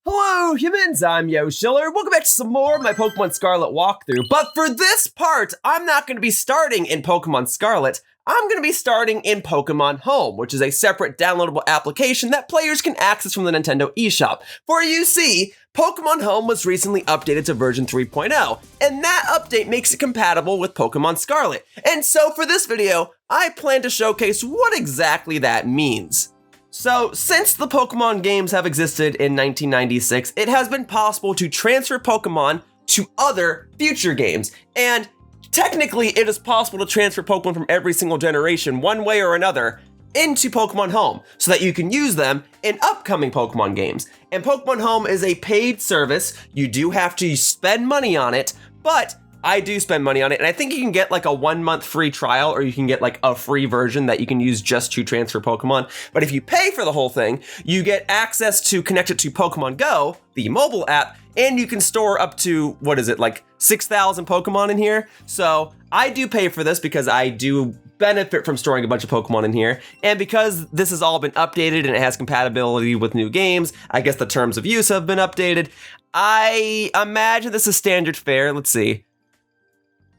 Hello humans, I'm Yoshiller. Welcome back to some more of my Pokemon Scarlet walkthrough. But for this part, I'm not going to be starting in Pokemon Scarlet. I'm going to be starting in Pokemon HOME, which is a separate downloadable application that players can access from the Nintendo eShop. For you see, Pokemon HOME was recently updated to version 3.0, and that update makes it compatible with Pokemon Scarlet. And so for this video, I plan to showcase what exactly that means. So, since the Pokemon games have existed in 1996, it has been possible to transfer Pokemon to other future games. And technically, it is possible to transfer Pokemon from every single generation, one way or another, into Pokemon HOME, so that you can use them in upcoming Pokemon games. And Pokemon HOME is a paid service. You do have to spend money on it, but I do spend money on it, and I think you can get like a 1-month free trial, or you can get like a free version that you can use just to transfer Pokemon. But if you pay for the whole thing, you get access to connect it to Pokemon Go, the mobile app, and you can store up to, like 6,000 Pokemon in here. So I do pay for this because I do benefit from storing a bunch of Pokemon in here. And because this has all been updated and it has compatibility with new games, I guess the terms of use have been updated. I imagine this is standard fare. Let's see.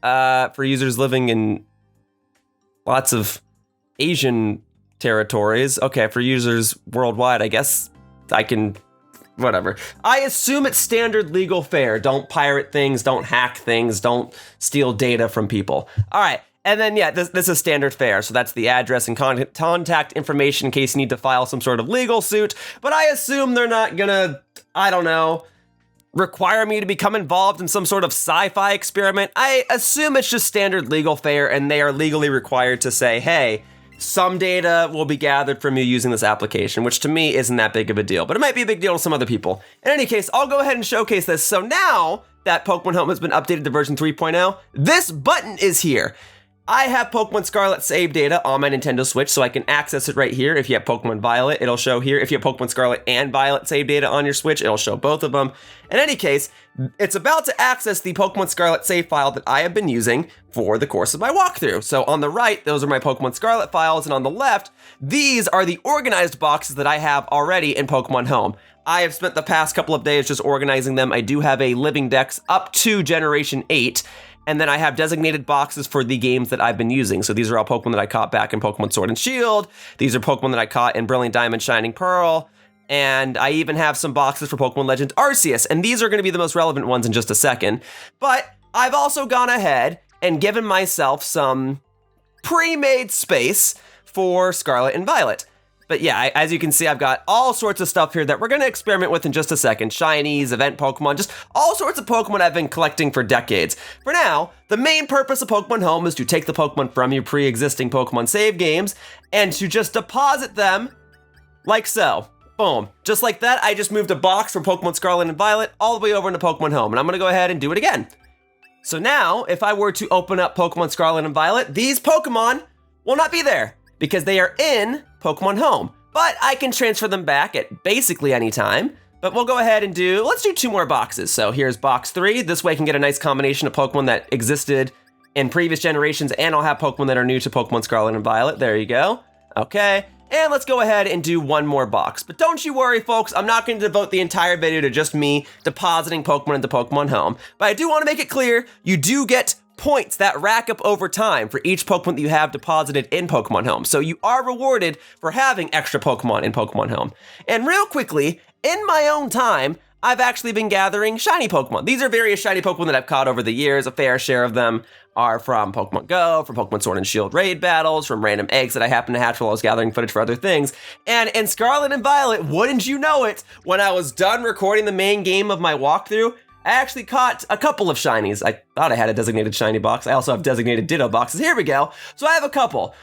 For users living in lots of Asian territories. Okay, for users worldwide, I guess I can, whatever. I assume it's standard legal fare. Don't pirate things, don't hack things, don't steal data from people. All right, and then yeah, this is standard fare. So that's the address and contact information in case you need to file some sort of legal suit. But I assume they're not gonna, I don't know, require me to become involved in some sort of sci-fi experiment. I assume it's just standard legal fare, and they are legally required to say, hey, some data will be gathered from you using this application, which to me isn't that big of a deal, but it might be a big deal to some other people. In any case, I'll go ahead and showcase this. So now that Pokemon HOME has been updated to version 3.0, this button is here. I have Pokemon Scarlet save data on my Nintendo Switch, so I can access it right here. If you have Pokemon Violet, it'll show here. If you have Pokemon Scarlet and Violet save data on your Switch, it'll show both of them. In any case, it's about to access the Pokemon Scarlet save file that I have been using for the course of my walkthrough. So on the right, those are my Pokemon Scarlet files, and on the left, these are the organized boxes that I have already in Pokemon HOME. I have spent the past couple of days just organizing them. I do have a living dex up to Generation 8, and then I have designated boxes for the games that I've been using. So these are all Pokemon that I caught back in Pokemon Sword and Shield. These are Pokemon that I caught in Brilliant Diamond, Shining Pearl. And I even have some boxes for Pokemon Legend Arceus. And these are going to be the most relevant ones in just a second. But I've also gone ahead and given myself some pre-made space for Scarlet and Violet. But yeah, as you can see, I've got all sorts of stuff here that we're going to experiment with in just a second. Shinies, event Pokemon, just all sorts of Pokemon I've been collecting for decades. For now, the main purpose of Pokemon HOME is to take the Pokemon from your pre-existing Pokemon save games and to just deposit them like so. Boom. Just like that, I just moved a box from Pokemon Scarlet and Violet all the way over into Pokemon HOME, and I'm going to go ahead and do it again. So now, if I were to open up Pokemon Scarlet and Violet, these Pokemon will not be there because they are in Pokemon HOME, but I can transfer them back at basically any time. But we'll go ahead and let's do 2 more boxes. So here's box 3. This way I can get a nice combination of Pokemon that existed in previous generations, and I'll have Pokemon that are new to Pokemon Scarlet and Violet. There you go. Okay, and let's go ahead and do 1 more box. But don't you worry, folks, I'm not going to devote the entire video to just me depositing Pokemon into Pokemon HOME. But I do want to make it clear, you do get points that rack up over time for each Pokemon that you have deposited in Pokemon HOME. So you are rewarded for having extra Pokemon in Pokemon HOME. And real quickly, in my own time, I've actually been gathering shiny Pokemon. These are various shiny Pokemon that I've caught over the years. A fair share of them are from Pokemon Go, from Pokemon Sword and Shield raid battles, from random eggs that I happened to hatch while I was gathering footage for other things. And in Scarlet and Violet, wouldn't you know it, when I was done recording the main game of my walkthrough, I actually caught a couple of shinies. I thought I had a designated shiny box. I also have designated Ditto boxes. Here we go. So I have a couple.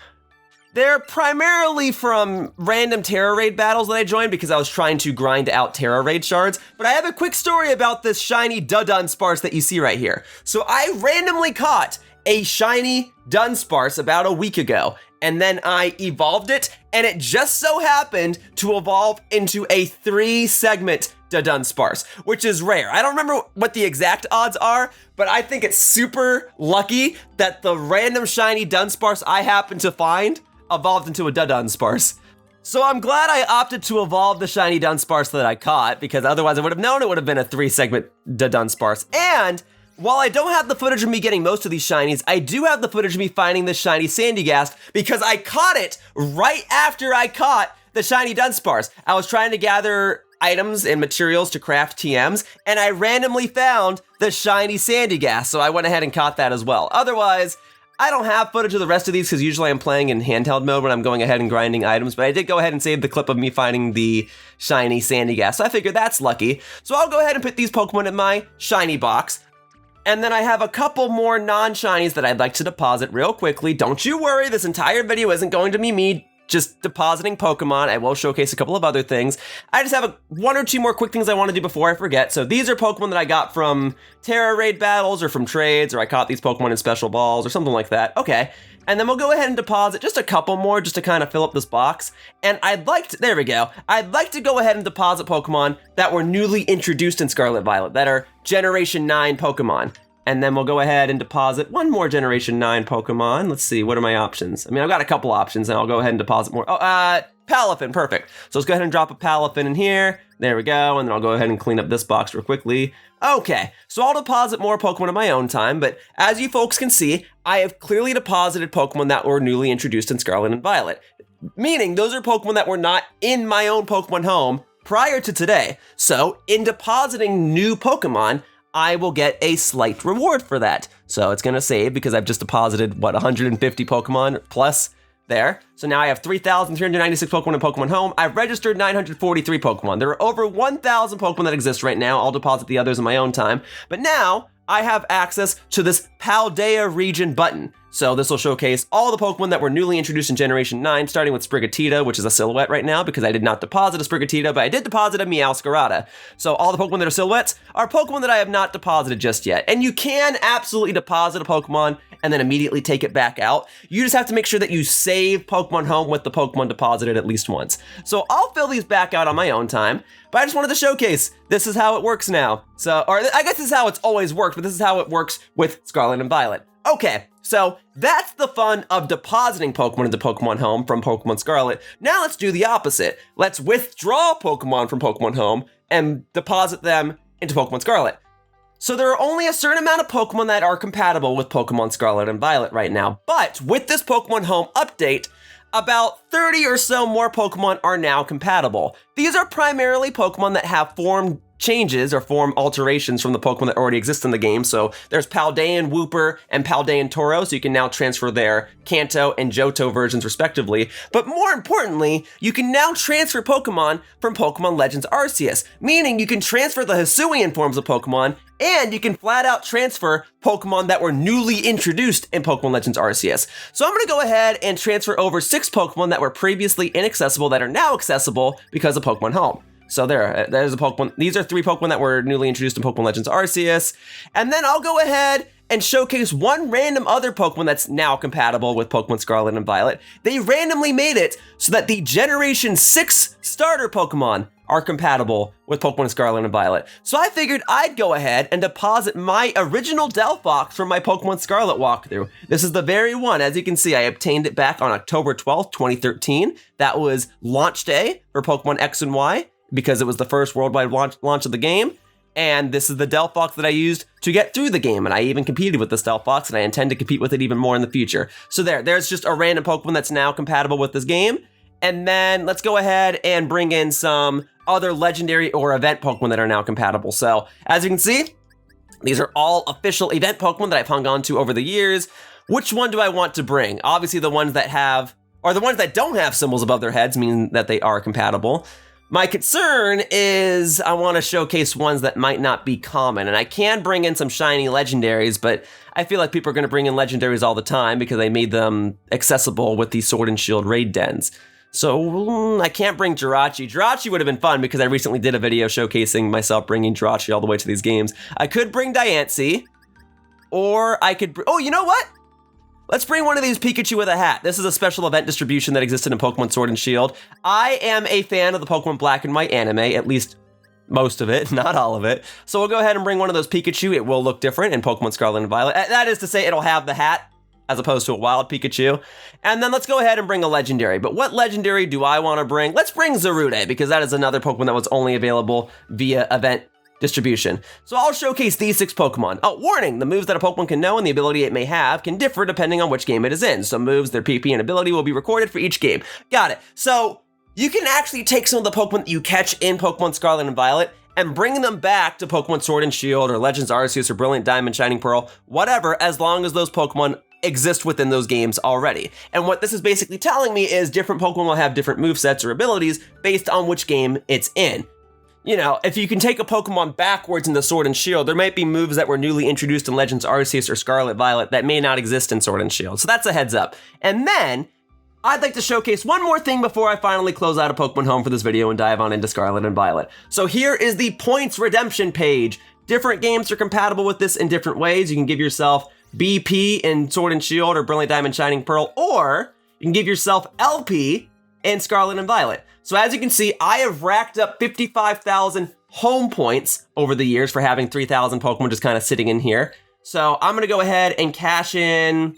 They're primarily from random Tera raid battles that I joined because I was trying to grind out Tera raid shards. But I have a quick story about this shiny Dunsparce that you see right here. So I randomly caught a shiny Dunsparce about a week ago, and then I evolved it, and it just so happened to evolve into a 3-segment Dunsparce, which is rare. I don't remember what the exact odds are, but I think it's super lucky that the random shiny Dunsparce I happened to find evolved into a Dunsparce. So I'm glad I opted to evolve the shiny Dunsparce that I caught, because otherwise I would have known it would have been a 3-segment Dunsparce. And while I don't have the footage of me getting most of these shinies, I do have the footage of me finding this shiny Sandygast, because I caught it right after I caught the shiny Dunsparce. I was trying to gather items and materials to craft TMs, and I randomly found the shiny Sandygast, so I went ahead and caught that as well. Otherwise, I don't have footage of the rest of these because usually I'm playing in handheld mode when I'm going ahead and grinding items, but I did go ahead and save the clip of me finding the shiny Sandygast, so I figured that's lucky. So I'll go ahead and put these Pokemon in my shiny box. And then I have a couple more non-shinies that I'd like to deposit real quickly. Don't you worry, this entire video isn't going to be me just depositing Pokemon. I will showcase a couple of other things. I just have one or two more quick things I want to do before I forget. So these are Pokemon that I got from Tera raid battles or from trades, or I caught these Pokemon in special balls or something like that. Okay. And then we'll go ahead and deposit just a couple more just to kind of fill up this box. And I'd like to, there we go. I'd like to go ahead and deposit Pokemon that were newly introduced in Scarlet Violet, that are Generation 9 Pokemon. And then we'll go ahead and deposit one more Generation 9 Pokemon. Let's see, what are my options? I mean, I've got a couple options, and I'll go ahead and deposit more. Oh, Palafin, perfect. So let's go ahead and drop a Palafin in here. There we go, and then I'll go ahead and clean up this box real quickly. Okay, so I'll deposit more Pokemon in my own time, but as you folks can see, I have clearly deposited Pokemon that were newly introduced in Scarlet and Violet. Meaning, those are Pokemon that were not in my own Pokemon Home prior to today. So, in depositing new Pokemon, I will get a slight reward for that. So it's gonna save because I've just deposited, what, 150 Pokemon plus there. So now I have 3,396 Pokemon in Pokemon Home. I've registered 943 Pokemon. There are over 1,000 Pokemon that exist right now. I'll deposit the others in my own time. But now I have access to this Paldea region button. So this will showcase all the Pokemon that were newly introduced in Generation 9, starting with Sprigatito, which is a silhouette right now because I did not deposit a Sprigatito, but I did deposit a Meowscarada. So all the Pokemon that are silhouettes are Pokemon that I have not deposited just yet. And you can absolutely deposit a Pokemon and then immediately take it back out. You just have to make sure that you save Pokemon Home with the Pokemon deposited at least once. So I'll fill these back out on my own time, but I just wanted to showcase this is how it works now. So, or I guess this is how it's always worked, but this is how it works with Scarlet and Violet. Okay, so that's the fun of depositing Pokemon into Pokemon Home from Pokemon Scarlet. Now let's do the opposite. Let's withdraw Pokemon from Pokemon Home and deposit them into Pokemon Scarlet. So there are only a certain amount of Pokemon that are compatible with Pokemon Scarlet and Violet right now, but with this Pokemon Home update, about 30 or so more Pokemon are now compatible. These are primarily Pokemon that have form changes or form alterations from the Pokemon that already exist in the game. So there's Paldean Wooper and Paldean Toro, so you can now transfer their Kanto and Johto versions respectively. But more importantly, you can now transfer Pokemon from Pokemon Legends Arceus, meaning you can transfer the Hisuian forms of Pokemon, and you can flat out transfer Pokemon that were newly introduced in Pokemon Legends Arceus. So I'm gonna go ahead and transfer over 6 Pokemon that were previously inaccessible that are now accessible because of Pokemon Home. So there's a Pokemon. These are 3 Pokemon that were newly introduced in Pokemon Legends Arceus. And then I'll go ahead and showcase one random other Pokemon that's now compatible with Pokemon Scarlet and Violet. They randomly made it so that the Generation 6 starter Pokemon are compatible with Pokemon Scarlet and Violet. So I figured I'd go ahead and deposit my original Delphox from my Pokemon Scarlet walkthrough. This is the very one. As you can see, I obtained it back on October 12th, 2013. That was launch day for Pokemon X and Y, because it was the first worldwide launch of the game. And this is the Delphox that I used to get through the game. And I even competed with this Delphox, and I intend to compete with it even more in the future. So there's just a random Pokemon that's now compatible with this game. And then let's go ahead and bring in some other legendary or event Pokemon that are now compatible. So as you can see, these are all official event Pokemon that I've hung on to over the years. Which one do I want to bring? Obviously the ones that have, or the ones that don't have symbols above their heads, meaning that they are compatible. My concern is I want to showcase ones that might not be common, and I can bring in some shiny legendaries, but I feel like people are going to bring in legendaries all the time because they made them accessible with the Sword and Shield raid dens. So I can't bring Jirachi. Jirachi would have been fun because I recently did a video showcasing myself bringing Jirachi all the way to these games. I could bring Diancie, or I could, oh, you know what? Let's bring one of these Pikachu with a hat. This is a special event distribution that existed in Pokemon Sword and Shield. I am a fan of the Pokemon Black and White anime, at least most of it, not all of it. So we'll go ahead and bring one of those Pikachu. It will look different in Pokemon Scarlet and Violet. That is to say, it'll have the hat as opposed to a wild Pikachu. And then let's go ahead and bring a legendary. But what legendary do I want to bring? Let's bring Zarude, because that is another Pokemon that was only available via event distribution. So I'll showcase these 6 Pokemon. Oh, warning, the moves that a Pokemon can know and the ability it may have can differ depending on which game it is in. Some moves, their PP and ability will be recorded for each game. Got it. So you can actually take some of the Pokemon that you catch in Pokemon Scarlet and Violet and bring them back to Pokemon Sword and Shield or Legends Arceus or Brilliant Diamond, Shining Pearl, whatever, as long as those Pokemon exist within those games already. And what this is basically telling me is different Pokemon will have different movesets or abilities based on which game it's in. You know, if you can take a Pokemon backwards in the Sword and Shield, there might be moves that were newly introduced in Legends Arceus or Scarlet Violet that may not exist in Sword and Shield. So that's a heads up. And then I'd like to showcase one more thing before I finally close out a Pokemon Home for this video and dive on into Scarlet and Violet. So here is the points redemption page. Different games are compatible with this in different ways. You can give yourself BP in Sword and Shield or Brilliant Diamond, Shining Pearl, or you can give yourself LP in Scarlet and Violet. So as you can see, I have racked up 55,000 home points over the years for having 3,000 Pokemon just kind of sitting in here. So I'm gonna go ahead and cash in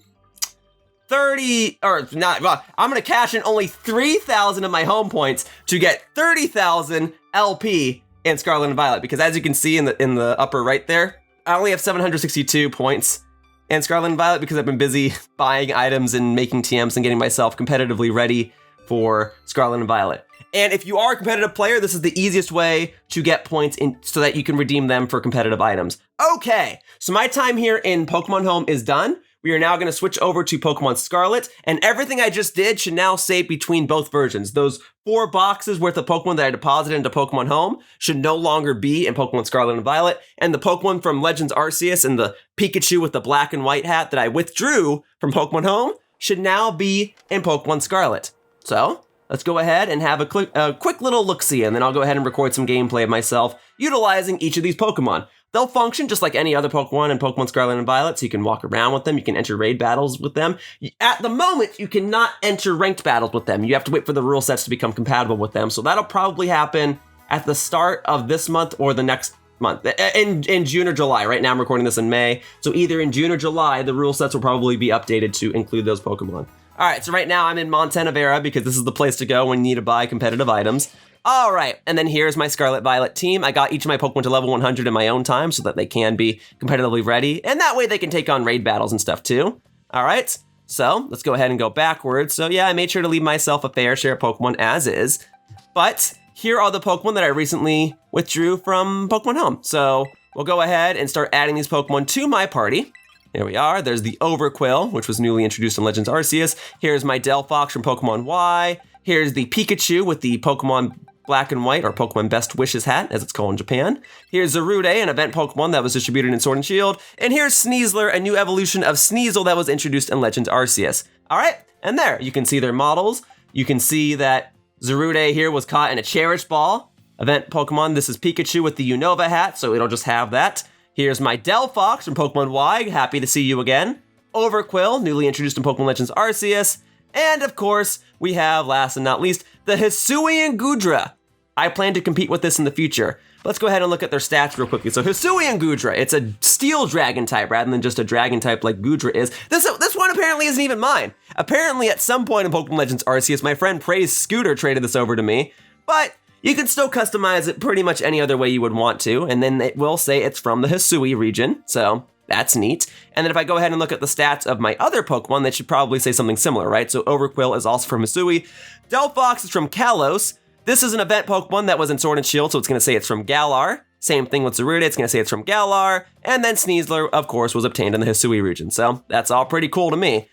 I'm gonna cash in only 3,000 of my home points to get 30,000 LP in Scarlet and Violet, because as you can see in the upper right there, I only have 762 points in Scarlet and Violet because I've been busy buying items and making TMs and getting myself competitively ready for Scarlet and Violet. And if you are a competitive player, this is the easiest way to get points in so that you can redeem them for competitive items. Okay, so my time here in Pokemon Home is done. We are now going to switch over to Pokemon Scarlet, and everything I just did should now save between both versions. Those 4 boxes worth of Pokemon that I deposited into Pokemon Home should no longer be in Pokemon Scarlet and Violet, and the Pokemon from Legends Arceus and the Pikachu with the black and white hat that I withdrew from Pokemon Home should now be in Pokemon Scarlet. So let's go ahead and have a quick little look-see, and then I'll go ahead and record some gameplay of myself utilizing each of these Pokemon. They'll function just like any other Pokemon in Pokemon Scarlet and Violet, so you can walk around with them, you can enter raid battles with them. At the moment, you cannot enter ranked battles with them. You have to wait for the rule sets to become compatible with them, so that'll probably happen at the start of this month or the next month, in June or July. Right now I'm recording this in May, so either in June or July, the rule sets will probably be updated to include those Pokemon. All right, so right now I'm in Montana because this is the place to go when you need to buy competitive items. All right, and then here's my Scarlet Violet team. I got each of my Pokemon to level 100 in my own time so that they can be competitively ready, and that way they can take on raid battles and stuff too. All right, so let's go ahead and go backwards. So yeah, I made sure to leave myself a fair share of Pokemon as is, but here are the Pokemon that I recently withdrew from Pokemon Home. So we'll go ahead and start adding these Pokemon to my party. Here we are. There's the Overquill, which was newly introduced in Legends Arceus. Here's my Delphox from Pokemon Y. Here's the Pikachu with the Pokemon Black and White, or Pokemon Best Wishes hat, as it's called in Japan. Here's Zarude, an event Pokemon that was distributed in Sword and Shield. And here's Sneasler, a new evolution of Sneasel that was introduced in Legends Arceus. All right, and there, you can see their models. You can see that Zarude here was caught in a Cherish Ball. Event Pokemon, this is Pikachu with the Unova hat, so it'll just have that. Here's my Delphox from Pokemon Y, happy to see you again. Overquill, newly introduced in Pokemon Legends Arceus. And of course, we have, last and not least, the Hisuian Goodra. I plan to compete with this in the future. Let's go ahead and look at their stats real quickly. So Hisuian Goodra, it's a steel dragon type rather than just a dragon type like Goodra is. This one apparently isn't even mine. Apparently at some point in Pokemon Legends Arceus, my friend Praise Scooter traded this over to me, but you can still customize it pretty much any other way you would want to, and then it will say it's from the Hisui region, so that's neat. And then if I go ahead and look at the stats of my other Pokemon, they should probably say something similar, right? So Overquill is also from Hisui. Delphox is from Kalos. This is an event Pokemon that was in Sword and Shield, so it's going to say it's from Galar. Same thing with Zarude, it's going to say it's from Galar. And then Sneasler, of course, was obtained in the Hisui region. So that's all pretty cool to me.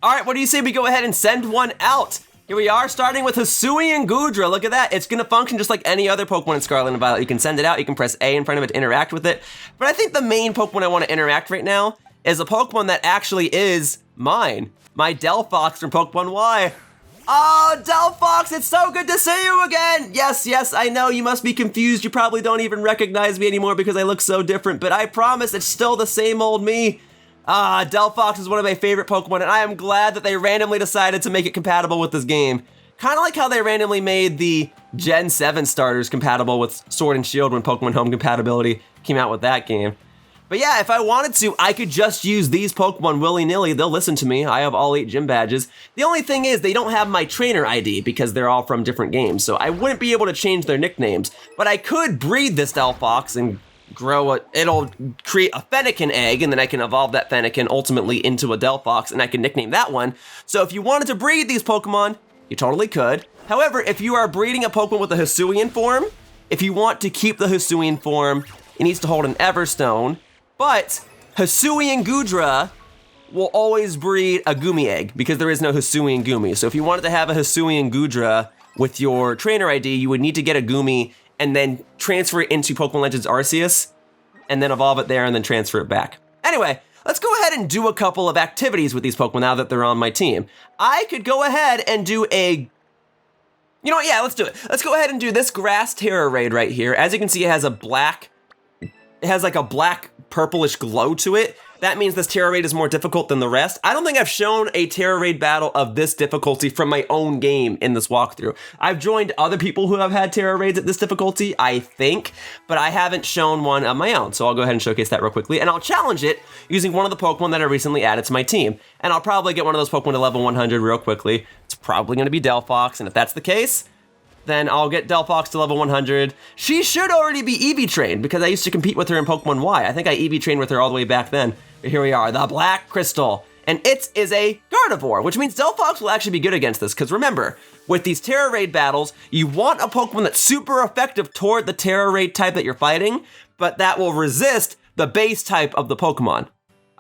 All right, what do you say we go ahead and send one out? Here we are, starting with Hisuian Goodra. Look at that. It's going to function just like any other Pokemon in Scarlet and Violet. You can send it out, you can press A in front of it to interact with it. But I think the main Pokemon I want to interact right now is a Pokemon that actually is mine. My Delphox from Pokemon Y. Oh, Delphox, it's so good to see you again. Yes, I know you must be confused. You probably don't even recognize me anymore because I look so different, but I promise it's still the same old me. Delphox is one of my favorite Pokemon, and I am glad that they randomly decided to make it compatible with this game. Kind of like how they randomly made the Gen 7 starters compatible with Sword and Shield when Pokemon Home Compatibility came out with that game. But yeah, if I wanted to, I could just use these Pokemon willy-nilly. They'll listen to me. I have all 8 gym badges. The only thing is they don't have my trainer ID because they're all from different games, so I wouldn't be able to change their nicknames. But I could breed this Delphox and it'll create a Fennekin egg, and then I can evolve that Fennekin ultimately into a Delphox, and I can nickname that one. So if you wanted to breed these Pokemon, you totally could. However, if you are breeding a Pokemon with a Hisuian form, if you want to keep the Hisuian form, it needs to hold an Everstone. But Hisuian Goodra will always breed a Gumi egg because there is no Hisuian Gumi. So if you wanted to have a Hisuian Goodra with your trainer ID, you would need to get a Gumi and then transfer it into Pokemon Legends Arceus and then evolve it there and then transfer it back. Anyway, let's go ahead and do a couple of activities with these Pokemon now that they're on my team. I could go ahead and do you know what, yeah, let's do it. Let's go ahead and do this Grass Tera raid right here. As you can see, it has like a black purplish glow to it. That means this Tera raid is more difficult than the rest. I don't think I've shown a Tera raid battle of this difficulty from my own game in this walkthrough. I've joined other people who have had Tera raids at this difficulty, I think, but I haven't shown one of my own. So I'll go ahead and showcase that real quickly, and I'll challenge it using one of the Pokemon that I recently added to my team. And I'll probably get one of those Pokemon to level 100 real quickly. It's probably gonna be Delphox, and if that's the case, then I'll get Delphox to level 100. She should already be EV trained because I used to compete with her in Pokemon Y. I think I EV trained with her all the way back then. But here we are, the Black Crystal. And it is a Gardevoir, which means Delphox will actually be good against this. Because remember, with these Tera raid battles, you want a Pokemon that's super effective toward the Tera raid type that you're fighting, but that will resist the base type of the Pokemon.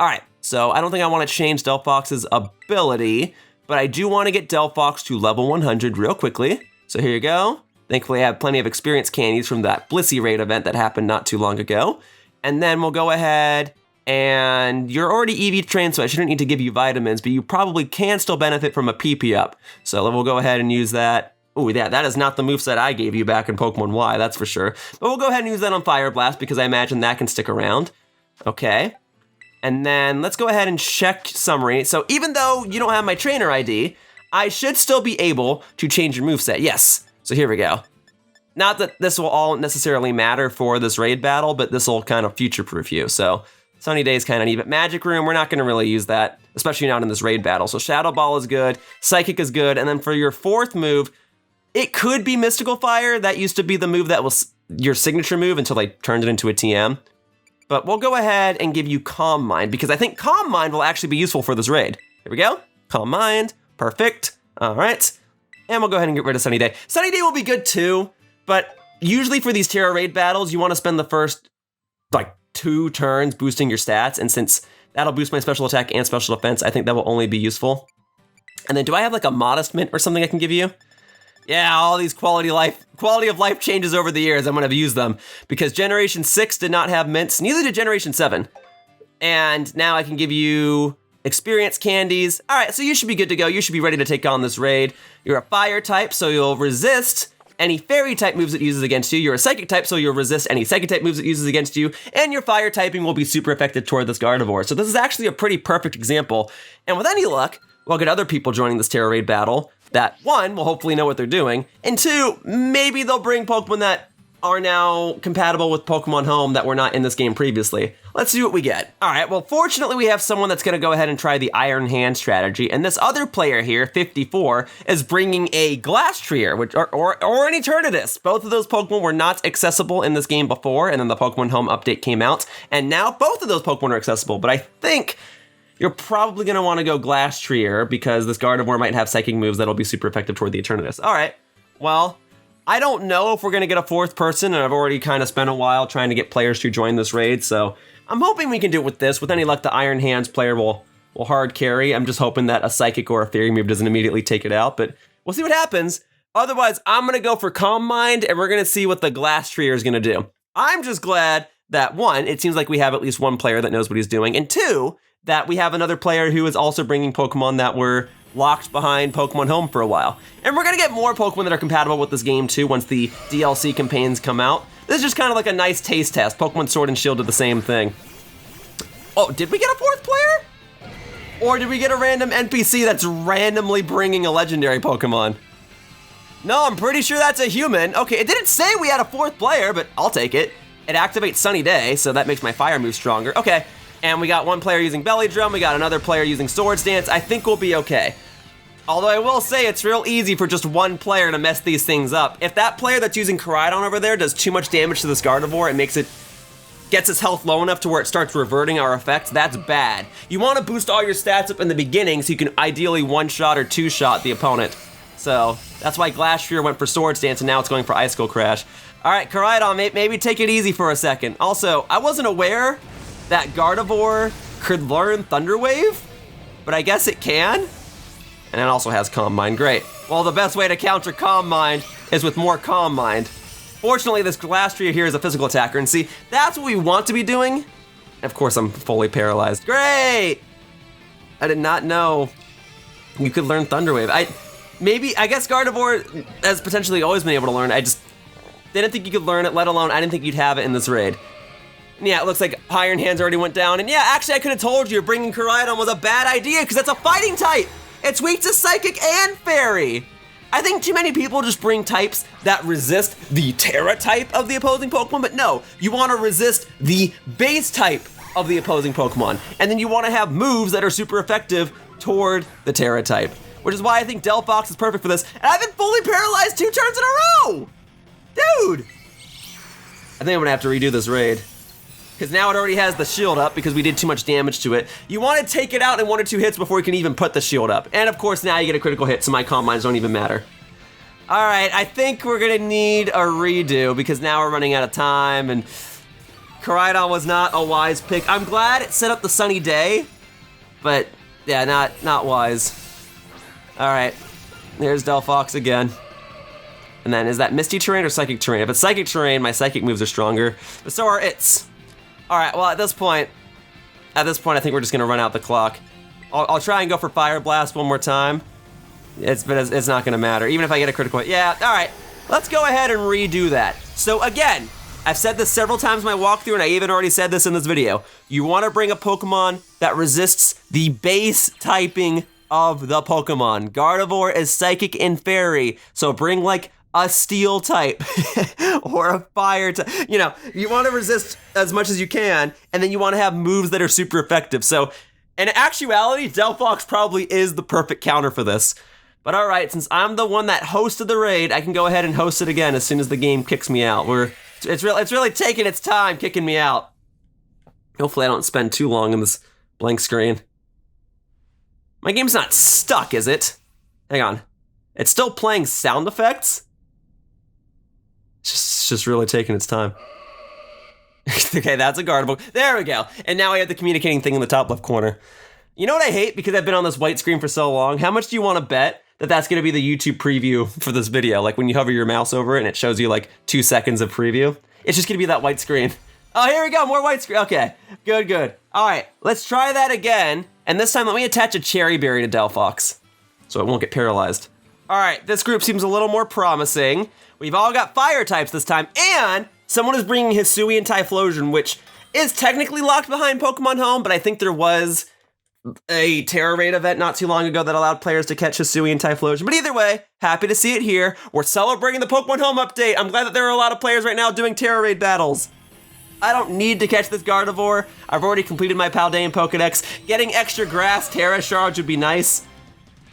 All right, so I don't think I want to change Delphox's ability, but I do want to get Delphox to level 100 real quickly. So here you go. Thankfully, I have plenty of experience candies from that Blissey raid event that happened not too long ago. And then we'll go ahead and you're already EV trained, so I shouldn't need to give you vitamins, but you probably can still benefit from a PP up. So we'll go ahead and use that. Oh, yeah, that is not the moveset I gave you back in Pokemon Y, that's for sure. But we'll go ahead and use that on Fire Blast because I imagine that can stick around. Okay. And then let's go ahead and check summary. So even though you don't have my trainer ID, I should still be able to change your moveset, yes. So here we go. Not that this will all necessarily matter for this raid battle, but this will kind of future-proof you. So Sunny Day is kind of neat, but Magic Room, we're not gonna really use that, especially not in this raid battle. So Shadow Ball is good, Psychic is good, and then for your 4th move, it could be Mystical Fire. That used to be the move that was your signature move until I turned it into a TM. But we'll go ahead and give you Calm Mind, because I think Calm Mind will actually be useful for this raid. Here we go, Calm Mind. Perfect. All right. And we'll go ahead and get rid of Sunny Day. Sunny Day will be good too, but usually for these Tera raid battles, you want to spend the first, 2 turns boosting your stats, and since that'll boost my special attack and special defense, I think that will only be useful. And then do I have a Modest Mint or something I can give you? Yeah, all these quality of life changes over the years, I'm gonna use them, because Generation 6 did not have mints, neither did Generation 7. And now I can give you experience candies. All right, so you should be good to go. You should be ready to take on this raid. You're a fire type, so you'll resist any fairy type moves it uses against you. You're a psychic type, so you'll resist any psychic type moves it uses against you. And your fire typing will be super effective toward this Gardevoir. So this is actually a pretty perfect example. And with any luck, we'll get other people joining this Tera raid battle that, 1, will hopefully know what they're doing, and 2, maybe they'll bring Pokemon that are now compatible with Pokemon Home that were not in this game previously. Let's see what we get. All right, well, fortunately, we have someone that's gonna go ahead and try the Iron Hand strategy, and this other player here, 54, is bringing a Glastrier, or an Eternatus. Both of those Pokemon were not accessible in this game before, and then the Pokemon Home update came out, and now both of those Pokemon are accessible, but I think you're probably gonna wanna go Glastrier because this Gardevoir might have psychic moves that'll be super effective toward the Eternatus. All right, well, I don't know if we're gonna get a 4th person, and I've already kind of spent a while trying to get players to join this raid, so I'm hoping we can do it with this. With any luck, the Iron Hands player will hard carry. I'm just hoping that a Psychic or a Fairy move doesn't immediately take it out, but we'll see what happens. Otherwise, I'm gonna go for Calm Mind, and we're gonna see what the Glastrier is gonna do. I'm just glad that 1, it seems like we have at least 1 player that knows what he's doing, and 2, that we have another player who is also bringing Pokemon that were locked behind Pokemon Home for a while. And we're gonna get more Pokemon that are compatible with this game too once the DLC campaigns come out. This is just kind of like a nice taste test. Pokemon Sword and Shield did the same thing. Oh, did we get a 4th player? Or did we get a random NPC that's randomly bringing a legendary Pokemon? No, I'm pretty sure that's a human. Okay, it didn't say we had a 4th player, but I'll take it. it activates Sunny Day, so that makes my fire move stronger. Okay, and we got one player using Belly Drum, we got another player using Swords Dance. I think we'll be okay. Although I will say it's real easy for just one player to mess these things up. If that player that's using Koraidon over there does too much damage to this Gardevoir and gets its health low enough to where it starts reverting our effects, that's bad. You want to boost all your stats up in the beginning so you can ideally one-shot or two-shot the opponent. So that's why Glastrier went for Swords Dance and now it's going for Icicle Crash. All right, Koraidon, maybe take it easy for a second. Also, I wasn't aware that Gardevoir could learn Thunder Wave, but I guess it can. And it also has Calm Mind, great. Well, the best way to counter Calm Mind is with more Calm Mind. Fortunately, this Glastrier here is a physical attacker, and see, that's what we want to be doing. Of course, I'm fully paralyzed. Great! I did not know you could learn Thunder Wave. I guess Gardevoir has potentially always been able to learn. I just didn't think you could learn it, let alone I didn't think you'd have it in this raid. And yeah, it looks like Iron Hands already went down, and yeah, actually I could have told you bringing Koraidon was a bad idea, because that's a fighting type! It's weak to Psychic and Fairy! I think too many people just bring types that resist the Tera type of the opposing Pokemon, but no, you want to resist the base type of the opposing Pokemon, and then you want to have moves that are super effective toward the Tera type, which is why I think Delphox is perfect for this, and I've been fully paralyzed 2 turns in a row! Dude! I think I'm gonna have to redo this raid, because now it already has the shield up because we did too much damage to it. You want to take it out in 1 or 2 hits before you can even put the shield up. And of course now you get a critical hit, so my Calm Minds don't even matter. All right, I think we're gonna need a redo because now we're running out of time, and Koraidon was not a wise pick. I'm glad it set up the Sunny Day, but yeah, not wise. All right, there's Delphox again. And then is that Misty Terrain or Psychic Terrain? If it's Psychic Terrain, my Psychic moves are stronger, but so are its. All right, well, at this point, I think we're just gonna run out the clock. I'll try and go for Fire Blast one more time. It's not gonna matter, even if I get a critical hit. Yeah, all right, let's go ahead and redo that. So again, I've said this several times in my walkthrough, and I even already said this in this video. You wanna bring a Pokemon that resists the base typing of the Pokemon. Gardevoir is Psychic and Fairy, so bring like a Steel type or a Fire type. You know, you want to resist as much as you can, and then you want to have moves that are super effective. So in actuality, Delphox probably is the perfect counter for this. But all right, since I'm the one that hosted the raid, I can go ahead and host it again as soon as the game kicks me out. It's really taking its time kicking me out. Hopefully I don't spend too long in this blank screen. My game's not stuck, is it? Hang on. It's still playing sound effects? It's just really taking its time. Okay, that's a Gardevoir. There we go. And now I have the communicating thing in the top left corner. You know what I hate? Because I've been on this white screen for so long. How much do you want to bet that that's going to be the YouTube preview for this video? Like when you hover your mouse over it and it shows you like 2 seconds of preview. It's just going to be that white screen. Oh, here we go. More white screen. Okay, good. All right, let's try that again. And this time, let me attach a Cherry Berry to Delphox so it won't get paralyzed. All right, this group seems a little more promising. We've all got fire types this time, and someone is bringing Hisuian Typhlosion, which is technically locked behind Pokemon Home, but I think there was a Tera Raid event not too long ago that allowed players to catch Hisuian Typhlosion. But either way, happy to see it here. We're celebrating the Pokemon Home update. I'm glad that there are a lot of players right now doing Tera Raid battles. I don't need to catch this Gardevoir. I've already completed my Paldea Pokedex. Getting extra grass Tera shards would be nice.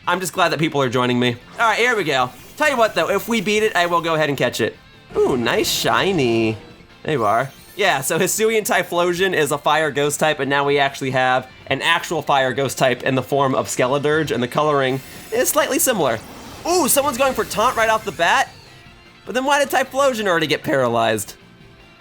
I'm just glad that people are joining me. All right, here we go. Tell you what though, if we beat it, I will go ahead and catch it. Ooh, nice shiny. There you are. Yeah, so Hisuian Typhlosion is a fire ghost type, and now we actually have an actual fire ghost type in the form of Skeledirge, and the coloring is slightly similar. Ooh, someone's going for Taunt right off the bat? But then why did Typhlosion already get paralyzed?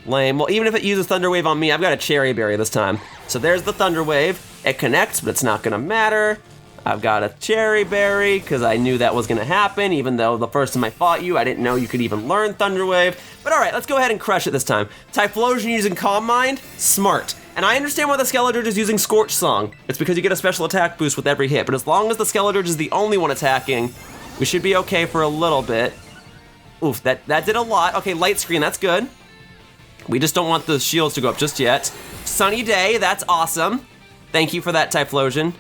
Lame. Well, even if it uses Thunder Wave on me, I've got a Cherry Berry this time. So there's the Thunder Wave. It connects, but it's not gonna matter. I've got a Cherry Berry, because I knew that was gonna happen, even though the first time I fought you, I didn't know you could even learn Thunder Wave. But all right, let's go ahead and crush it this time. Typhlosion using Calm Mind, smart. And I understand why the Skeledirge is using Scorch Song. It's because you get a special attack boost with every hit, but as long as the Skeledirge is the only one attacking, we should be okay for a little bit. Oof, that did a lot. Okay, Light Screen, that's good. We just don't want the shields to go up just yet. Sunny Day, that's awesome. Thank you for that, Typhlosion.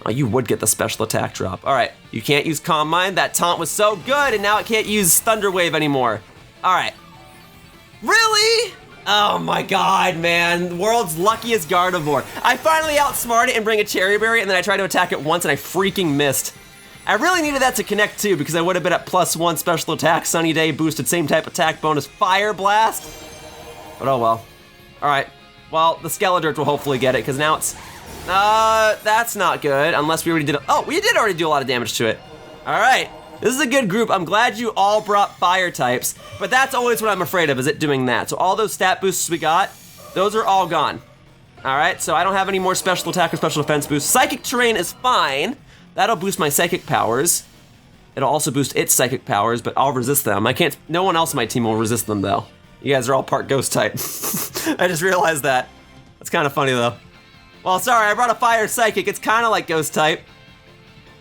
Oh, you would get the special attack drop. All right, you can't use Calm Mind. That taunt was so good, and now it can't use Thunder Wave anymore. All right. Really? Oh my god, man. World's luckiest Gardevoir. I finally outsmart it and bring a Cherry Berry, and then I tried to attack it once and I freaking missed. I really needed that to connect too, because I would have been at +1 special attack, Sunny Day, boosted same type attack bonus, Fire Blast. But oh well. Alright, well, the Skeledirt will hopefully get it, because now it's... that's not good, unless we already did... Oh, we did already do a lot of damage to it. Alright, this is a good group. I'm glad you all brought fire types, but that's always what I'm afraid of, is it doing that. So all those stat boosts we got, those are all gone. Alright, so I don't have any more special attack or special defense boosts. Psychic Terrain is fine. That'll boost my psychic powers. It'll also boost its psychic powers, but I'll resist them. No one else on my team will resist them though. You guys are all part ghost type. I just realized that. That's kind of funny though. Well, sorry, I brought a fire psychic. It's kind of like ghost type.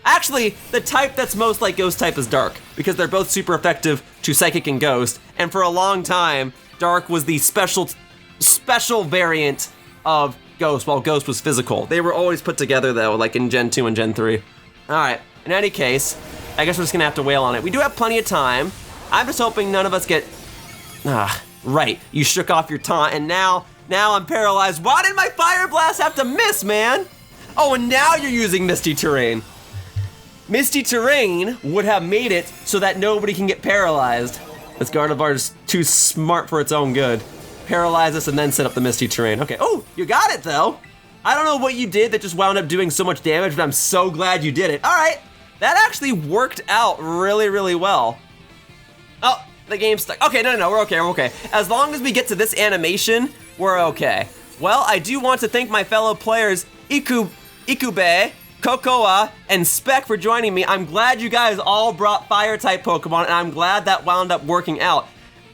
Actually, the type that's most like ghost type is dark, because they're both super effective to psychic and ghost, and for a long time, dark was the special variant of ghost, while ghost was physical. They were always put together though, like in Gen 2 and Gen 3. All right, in any case, I guess we're just gonna have to wail on it. We do have plenty of time. I'm just hoping none of us get... right, you shook off your taunt, and now I'm paralyzed. Why did my Fire Blast have to miss, man? Oh, and now you're using Misty Terrain. Misty Terrain would have made it so that nobody can get paralyzed. This Gardevoir is too smart for its own good. Paralyze us and then set up the Misty Terrain. Okay, oh, you got it though. I don't know what you did that just wound up doing so much damage, but I'm so glad you did it. All right, that actually worked out really, really well. Oh, the game's stuck. Okay, no, we're okay. As long as we get to this animation, we're okay. Well, I do want to thank my fellow players, Ikube, Kokoa, and Spec for joining me. I'm glad you guys all brought Fire-type Pokemon, and I'm glad that wound up working out.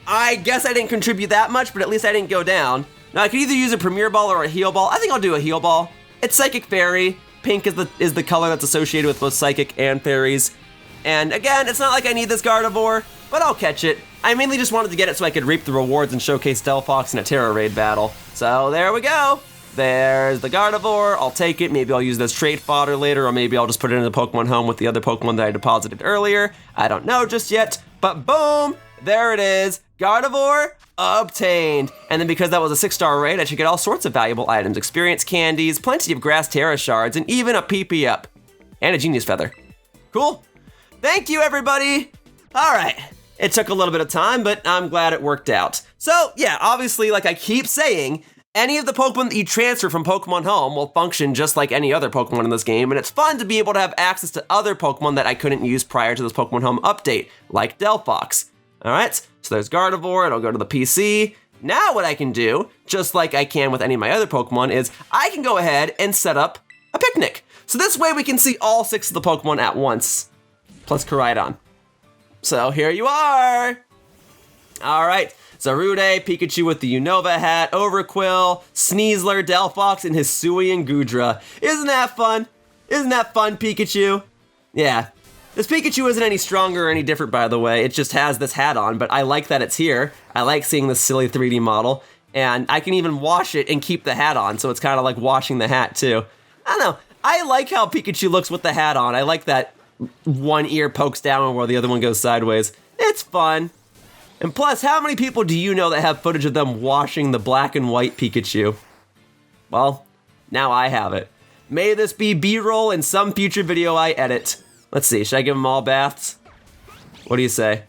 I guess I didn't contribute that much, but at least I didn't go down. Now, I could either use a Premier Ball or a Heal Ball. I think I'll do a Heal Ball. It's Psychic Fairy. Pink is the color that's associated with both Psychic and Fairies. And again, it's not like I need this Gardevoir, but I'll catch it. I mainly just wanted to get it so I could reap the rewards and showcase Delphox in a Tera raid battle. So there we go. There's the Gardevoir. I'll take it. Maybe I'll use this trade fodder later, or maybe I'll just put it in the Pokemon Home with the other Pokemon that I deposited earlier. I don't know just yet, but boom, there it is. Gardevoir obtained. And then because that was a 6-star raid, I should get all sorts of valuable items. Experience candies, plenty of grass Tera shards, and even a PP up. And a Genius Feather. Cool. Thank you, everybody. All right. It took a little bit of time, but I'm glad it worked out. So yeah, obviously, like I keep saying, any of the Pokemon that you transfer from Pokemon Home will function just like any other Pokemon in this game, and it's fun to be able to have access to other Pokemon that I couldn't use prior to this Pokemon Home update, like Delphox. All right, so there's Gardevoir, it'll go to the PC. Now what I can do, just like I can with any of my other Pokemon, is I can go ahead and set up a picnic. So this way we can see all 6 of the Pokemon at once, plus Koraidon. So here you are. All right, Zarude, Pikachu with the Unova hat, Overquill, Sneasler, Delphox, and Hisuian Goodra. Isn't that fun? Isn't that fun, Pikachu? Yeah. This Pikachu isn't any stronger or any different, by the way. It just has this hat on, but I like that it's here. I like seeing this silly 3D model, and I can even wash it and keep the hat on, so it's kind of like washing the hat, too. I don't know. I like how Pikachu looks with the hat on. I like that one ear pokes down while the other one goes sideways. It's fun. And plus, how many people do you know that have footage of them washing the black and white Pikachu? Well, now I have it. May this be B-roll in some future video I edit. Let's see, should I give them all baths? What do you say?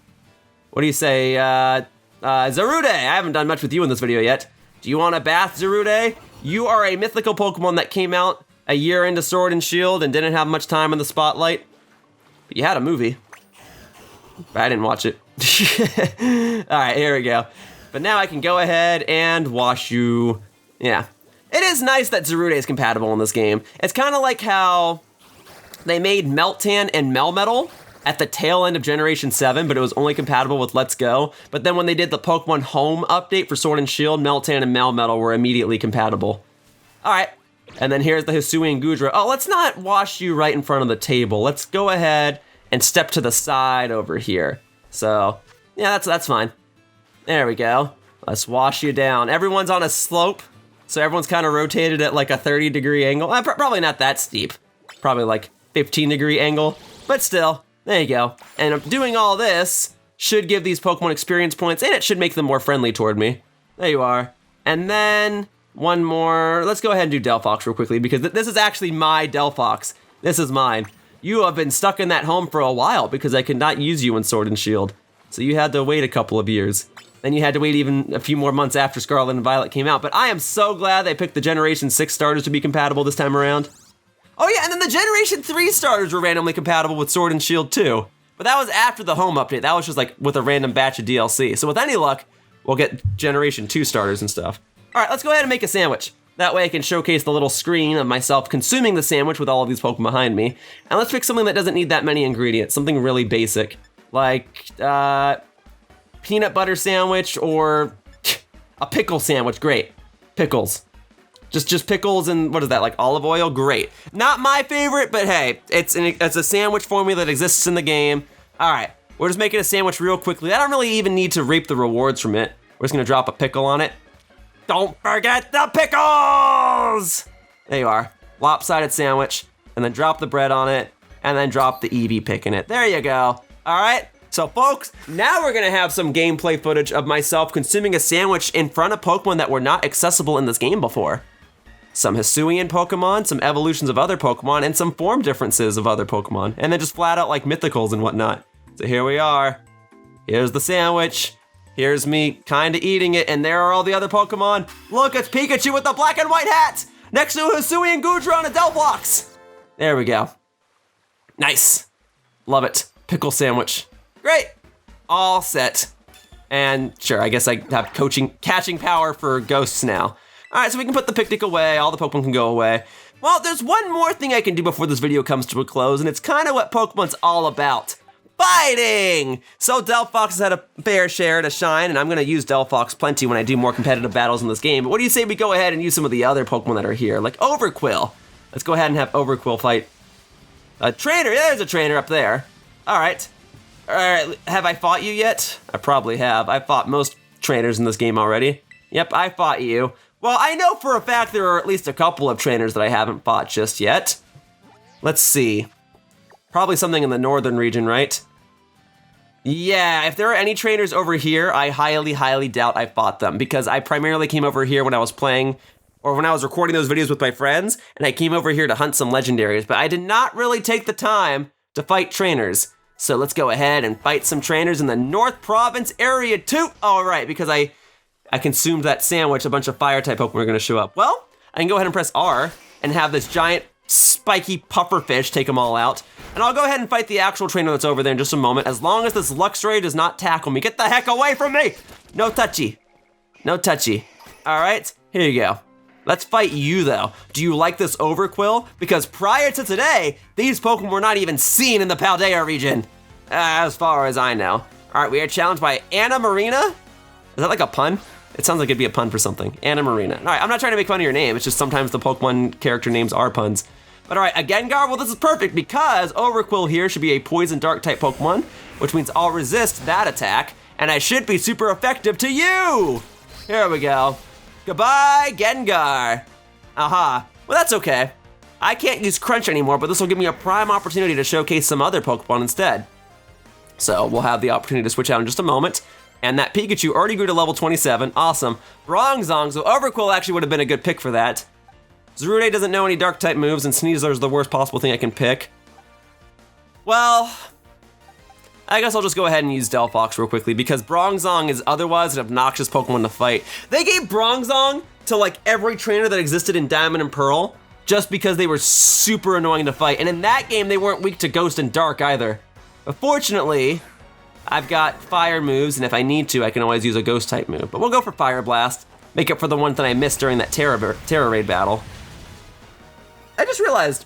What do you say, Zarude? I haven't done much with you in this video yet. Do you want a bath, Zarude? You are a mythical Pokemon that came out a year into Sword and Shield and didn't have much time in the spotlight. But you had a movie. But I didn't watch it. Alright, here we go. But now I can go ahead and wash you. Yeah. It is nice that Zarude is compatible in this game. It's kind of like how they made Meltan and Melmetal at the tail end of Generation 7, but it was only compatible with Let's Go. But then when they did the Pokemon Home update for Sword and Shield, Meltan and Melmetal were immediately compatible. Alright. And then here's the Hisuian Goodra. Oh, let's not wash you right in front of the table. Let's go ahead and step to the side over here. So, yeah, that's fine. There we go. Let's wash you down. Everyone's on a slope, so everyone's kind of rotated at like a 30-degree angle. Probably not that steep. Probably like 15-degree angle, but still, there you go. And doing all this should give these Pokemon experience points, and it should make them more friendly toward me. There you are. And then one more. Let's go ahead and do Delphox real quickly because this is actually my Delphox. This is mine. You have been stuck in that home for a while because I could not use you in Sword and Shield. So you had to wait a couple of years. Then you had to wait even a few more months after Scarlet and Violet came out. But I am so glad they picked the Generation 6 starters to be compatible this time around. Oh yeah, and then the Generation 3 starters were randomly compatible with Sword and Shield too. But that was after the home update. That was just like with a random batch of DLC. So with any luck, we'll get Generation 2 starters and stuff. All right, let's go ahead and make a sandwich. That way I can showcase the little screen of myself consuming the sandwich with all of these Pokemon behind me. And let's pick something that doesn't need that many ingredients, something really basic. Like, peanut butter sandwich or a pickle sandwich, great. Pickles. Just pickles and what is that, like olive oil? Great. Not my favorite, but hey, it's a sandwich formula that exists in the game. All right, we're just making a sandwich real quickly. I don't really even need to reap the rewards from it. We're just gonna drop a pickle on it. Don't forget the pickles! There you are, lopsided sandwich, and then drop the bread on it, and then drop the Eevee pick in it. There you go, all right? So folks, now we're gonna have some gameplay footage of myself consuming a sandwich in front of Pokemon that were not accessible in this game before. Some Hisuian Pokemon, some evolutions of other Pokemon, and some form differences of other Pokemon, and then just flat out like mythicals and whatnot. So here we are. Here's the sandwich. Here's me kinda eating it, and there are all the other Pokemon. Look, it's Pikachu with the black and white hat, next to a Hisuian Goodra and a Delphox. There we go. Nice. Love it. Pickle sandwich. Great. All set. And sure, I guess I have catching power for ghosts now. All right, so we can put the picnic away, all the Pokemon can go away. Well, there's one more thing I can do before this video comes to a close, and it's kind of what Pokemon's all about. Fighting! So Delphox has had a fair share to shine, and I'm gonna use Delphox plenty when I do more competitive battles in this game, but what do you say we go ahead and use some of the other Pokemon that are here, like Overquill? Let's go ahead and have Overquill fight a trainer. There's a trainer up there. All right, have I fought you yet? I probably have. I fought most trainers in this game already. Yep, I fought you. Well, I know for a fact there are at least a couple of trainers that I haven't fought just yet. Let's see. Probably something in the northern region, right? Yeah, if there are any trainers over here, I highly, highly doubt I fought them because I primarily came over here when I was playing or when I was recording those videos with my friends, and I came over here to hunt some legendaries, but I did not really take the time to fight trainers. So let's go ahead and fight some trainers in the North Province area too. All right, because I consumed that sandwich, a bunch of fire type Pokemon are gonna show up. Well, I can go ahead and press R and have this giant spiky pufferfish take them all out. And I'll go ahead and fight the actual trainer that's over there in just a moment, as long as this Luxray does not tackle me. Get the heck away from me! No touchy. No touchy. All right, here you go. Let's fight you though. Do you like this Overquill? Because prior to today, these Pokemon were not even seen in the Paldea region, as far as I know. All right, we are challenged by Anna Marina. Is that like a pun? It sounds like it'd be a pun for something. Anna Marina. All right, I'm not trying to make fun of your name. It's just sometimes the Pokemon character names are puns. But all right, a Gengar, well, this is perfect because Overquill here should be a Poison Dark type Pokemon, which means I'll resist that attack, and I should be super effective to you. Here we go. Goodbye, Gengar. Aha. Well, that's okay. I can't use Crunch anymore, but this will give me a prime opportunity to showcase some other Pokemon instead. So we'll have the opportunity to switch out in just a moment. And that Pikachu already grew to level 27, awesome. Bronzong, so Overquill actually would have been a good pick for that. Zarude doesn't know any dark type moves, and Sneasler is the worst possible thing I can pick. Well, I guess I'll just go ahead and use Delphox real quickly because Bronzong is otherwise an obnoxious Pokemon to fight. They gave Bronzong to like every trainer that existed in Diamond and Pearl just because they were super annoying to fight, and in that game they weren't weak to Ghost and Dark either. But fortunately, I've got fire moves, and if I need to, I can always use a ghost type move. But we'll go for Fire Blast, make up for the one that I missed during that Tera raid battle. I just realized,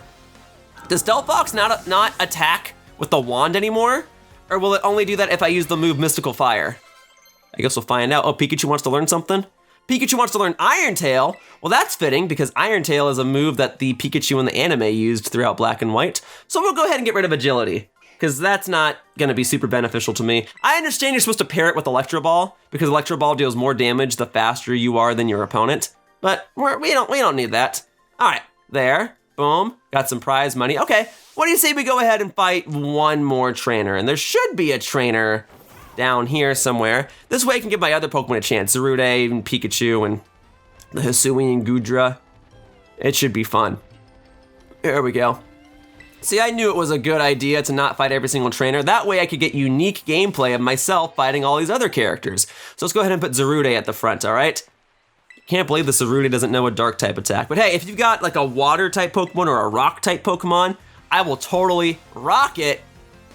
does Delphox not attack with the wand anymore? Or will it only do that if I use the move Mystical Fire? I guess we'll find out. Oh, Pikachu wants to learn something? Pikachu wants to learn Iron Tail. Well, that's fitting because Iron Tail is a move that the Pikachu in the anime used throughout Black and White. So we'll go ahead and get rid of Agility, because that's not gonna be super beneficial to me. I understand you're supposed to pair it with Electro Ball, because Electro Ball deals more damage the faster you are than your opponent, but we don't need that. All right, there, boom, got some prize money. Okay, what do you say we go ahead and fight one more trainer? And there should be a trainer down here somewhere. This way I can give my other Pokemon a chance. Zarude and Pikachu and the Hisuian Gudra. It should be fun. There we go. See, I knew it was a good idea to not fight every single trainer. That way I could get unique gameplay of myself fighting all these other characters. So let's go ahead and put Zarude at the front, all right? Can't believe the Zarude doesn't know a dark type attack. But hey, if you've got like a water type Pokemon or a rock type Pokemon, I will totally rock it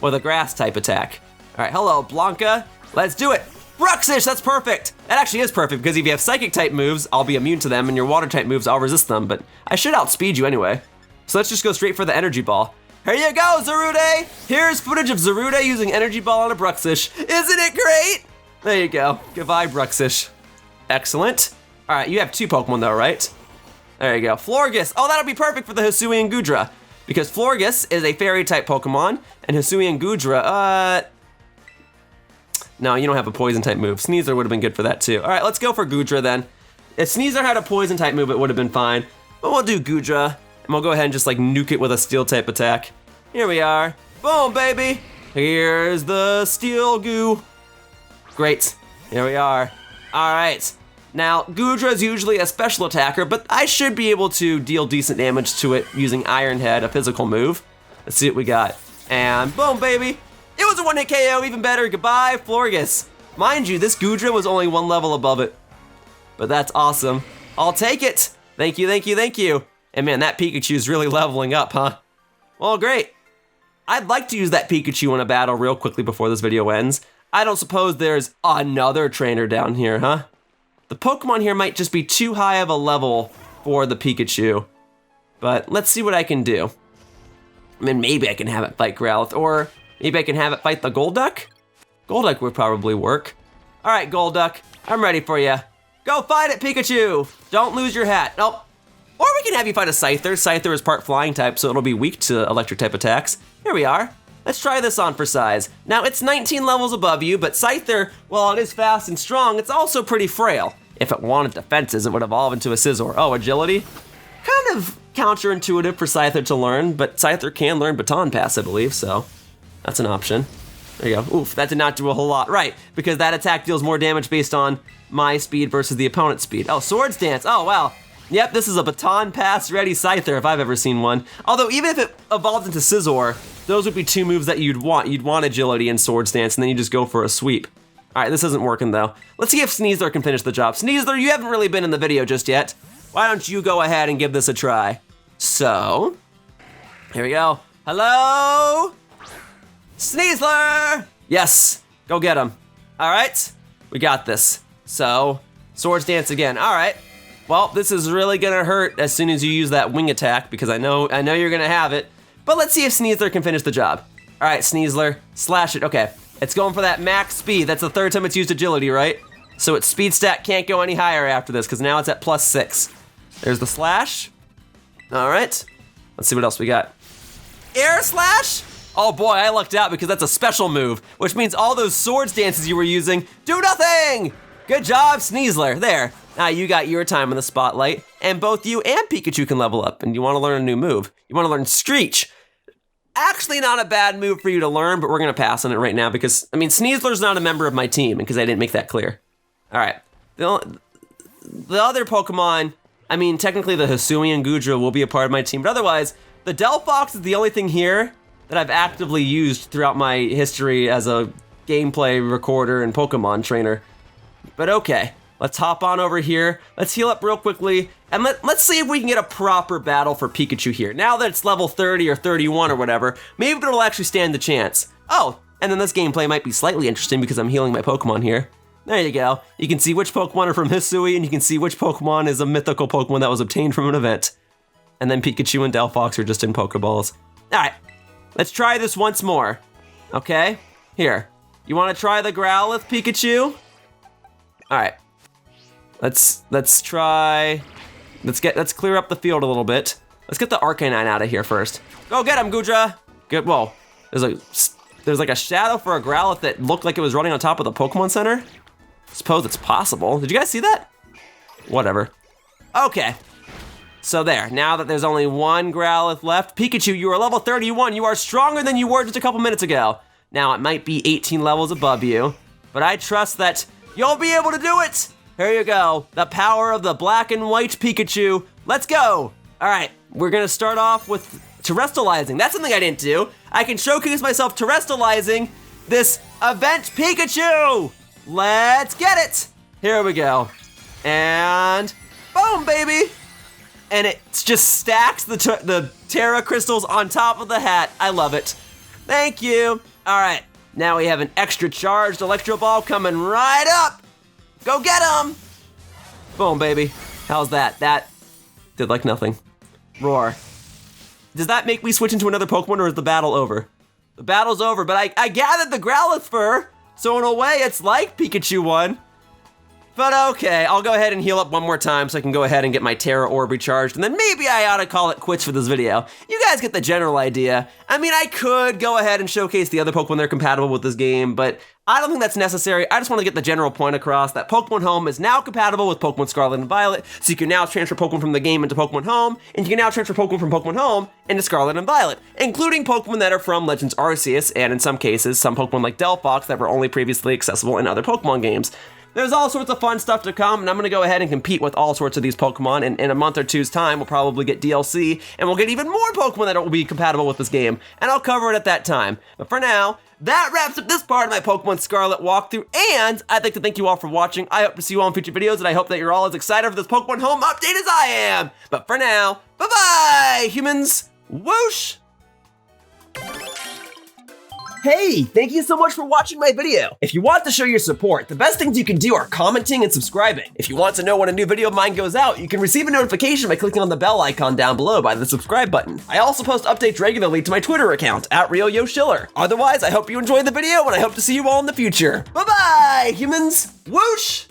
with a grass type attack. All right, hello, Blanca. Let's do it. Bruxish, that's perfect. That actually is perfect because if you have psychic type moves, I'll be immune to them, and your water type moves, I'll resist them, but I should outspeed you anyway. So let's just go straight for the energy ball. Here you go, Zarude. Here's footage of Zarude using energy ball on a Bruxish. Isn't it great? There you go. Goodbye, Bruxish. Excellent. All right, you have 2 Pokemon though, right? There you go. Florges. Oh, that'll be perfect for the Hisuian Gudra because Florges is a fairy type Pokemon, and Hisuian Gudra, no, you don't have a poison type move. Sneasler would have been good for that too. All right, let's go for Gudra then. If Sneasler had a poison type move, it would have been fine. But we'll do Gudra, and we'll go ahead and just like nuke it with a steel type attack. Here we are. Boom, baby. Here's the steel goo. Great. Here we are. All right. Now, Gudra is usually a special attacker, but I should be able to deal decent damage to it using Iron Head, a physical move. Let's see what we got. And boom, baby. It was a 1-hit KO, even better. Goodbye, Florges. Mind you, this Gudra was only 1 level above it. But that's awesome. I'll take it. Thank you, thank you, thank you. And man, that Pikachu's really leveling up, huh? Well, great. I'd like to use that Pikachu in a battle real quickly before this video ends. I don't suppose there's another trainer down here, huh? The Pokemon here might just be too high of a level for the Pikachu. But let's see what I can do. I mean, maybe I can have it fight Growlithe, or maybe I can have it fight the Golduck? Golduck would probably work. All right, Golduck, I'm ready for you. Go fight it, Pikachu! Don't lose your hat. Nope. Or we can have you fight a Scyther. Scyther is part flying type, so it'll be weak to electric type attacks. Here we are. Let's try this on for size. Now, it's 19 levels above you, but Scyther, while it is fast and strong, it's also pretty frail. If it wanted defenses, it would evolve into a Scizor. Oh, agility? Kind of counterintuitive for Scyther to learn, but Scyther can learn Baton Pass, I believe, so that's an option. There you go. Oof, that did not do a whole lot. Right, because that attack deals more damage based on my speed versus the opponent's speed. Oh, Swords Dance. Oh, wow. Yep, this is a Baton Pass ready Scyther if I've ever seen one. Although, even if it evolved into Scizor, those would be 2 moves that you'd want. You'd want agility and Swords Dance, and then you just go for a sweep. All right, this isn't working though. Let's see if Sneasler can finish the job. Sneasler, you haven't really been in the video just yet. Why don't you go ahead and give this a try? So, here we go. Hello? Sneasler! Yes, go get him. All right, we got this. So, Swords Dance again. All right. Well, this is really gonna hurt as soon as you use that wing attack because I know you're gonna have it. But let's see if Sneasler can finish the job. All right, Sneasler, slash it. Okay, it's going for that max speed. That's the 3rd time it's used agility, right? So its speed stat can't go any higher after this because now it's at +6. There's the slash. All right, let's see what else we got. Air slash? Oh boy, I lucked out because that's a special move, which means all those Swords Dances you were using do nothing. Good job, Sneasler. There. Now you got your time in the spotlight, and both you and Pikachu can level up, and you want to learn a new move. You want to learn Screech. Actually not a bad move for you to learn, but we're going to pass on it right now because, I mean, Sneasler's not a member of my team because I didn't make that clear. All right. The other Pokemon, I mean, technically the Hisuian Gudra will be a part of my team, but otherwise, the Delphox is the only thing here that I've actively used throughout my history as a gameplay recorder and Pokemon trainer. But okay. Let's hop on over here. Let's heal up real quickly. And let's see if we can get a proper battle for Pikachu here. Now that it's level 30 or 31 or whatever, maybe it'll actually stand the chance. Oh, and then this gameplay might be slightly interesting because I'm healing my Pokemon here. There you go. You can see which Pokemon are from Hisui, and you can see which Pokemon is a mythical Pokemon that was obtained from an event. And then Pikachu and Delphox are just in Pokeballs. All right, let's try this once more. Okay, here. You want to try the Growlithe, Pikachu? All right. Let's try. Let's clear up the field a little bit. Let's get the Arcanine out of here first. Go get him, Gudra. Good. Whoa. There's like a shadow for a Growlithe that looked like it was running on top of the Pokemon Center. Suppose it's possible. Did you guys see that? Whatever. Okay. So there. Now that there's only one Growlithe left, Pikachu, you are level 31. You are stronger than you were just a couple minutes ago. Now it might be 18 levels above you. but I trust that you'll be able to do it. Here you go, the power of the black and white Pikachu. Let's go. All right, we're gonna start off with terrestrializing. That's something I didn't do. I can showcase myself terrestrializing this event Pikachu. Let's get it. Here we go. And boom, baby. And it just stacks the Tera crystals on top of the hat. I love it. Thank you. All right, now we have an extra charged Electro Ball coming right up. Go get him. Boom, baby. How's that? That did like nothing. Roar. Does that make me switch into another Pokemon, or is the battle over? The battle's over, but I gathered the Growlithe fur, so in a way it's like Pikachu won. But okay, I'll go ahead and heal up one more time so I can go ahead and get my Tera Orb recharged, and then maybe I ought to call it quits for this video. You guys get the general idea. I mean, I could go ahead and showcase the other Pokemon that are compatible with this game, but I don't think that's necessary. I just want to get the general point across that Pokemon Home is now compatible with Pokemon Scarlet and Violet, so you can now transfer Pokemon from the game into Pokemon Home, and you can now transfer Pokemon from Pokemon Home into Scarlet and Violet, including Pokemon that are from Legends Arceus, and in some cases, some Pokemon like Delphox that were only previously accessible in other Pokemon games. There's all sorts of fun stuff to come, and I'm gonna go ahead and compete with all sorts of these Pokemon, and in a month or two's time, we'll probably get DLC, and we'll get even more Pokemon that will be compatible with this game, and I'll cover it at that time. But for now, that wraps up this part of my Pokemon Scarlet walkthrough, and I'd like to thank you all for watching. I hope to see you all in future videos, and I hope that you're all as excited for this Pokemon Home update as I am. But for now, bye-bye, humans. Whoosh! Hey, thank you so much for watching my video. If you want to show your support, the best things you can do are commenting and subscribing. If you want to know when a new video of mine goes out, you can receive a notification by clicking on the bell icon down below by the subscribe button. I also post updates regularly to my Twitter account, @RealYoshiller. Otherwise, I hope you enjoyed the video, and I hope to see you all in the future. Bye-bye, humans. Whoosh!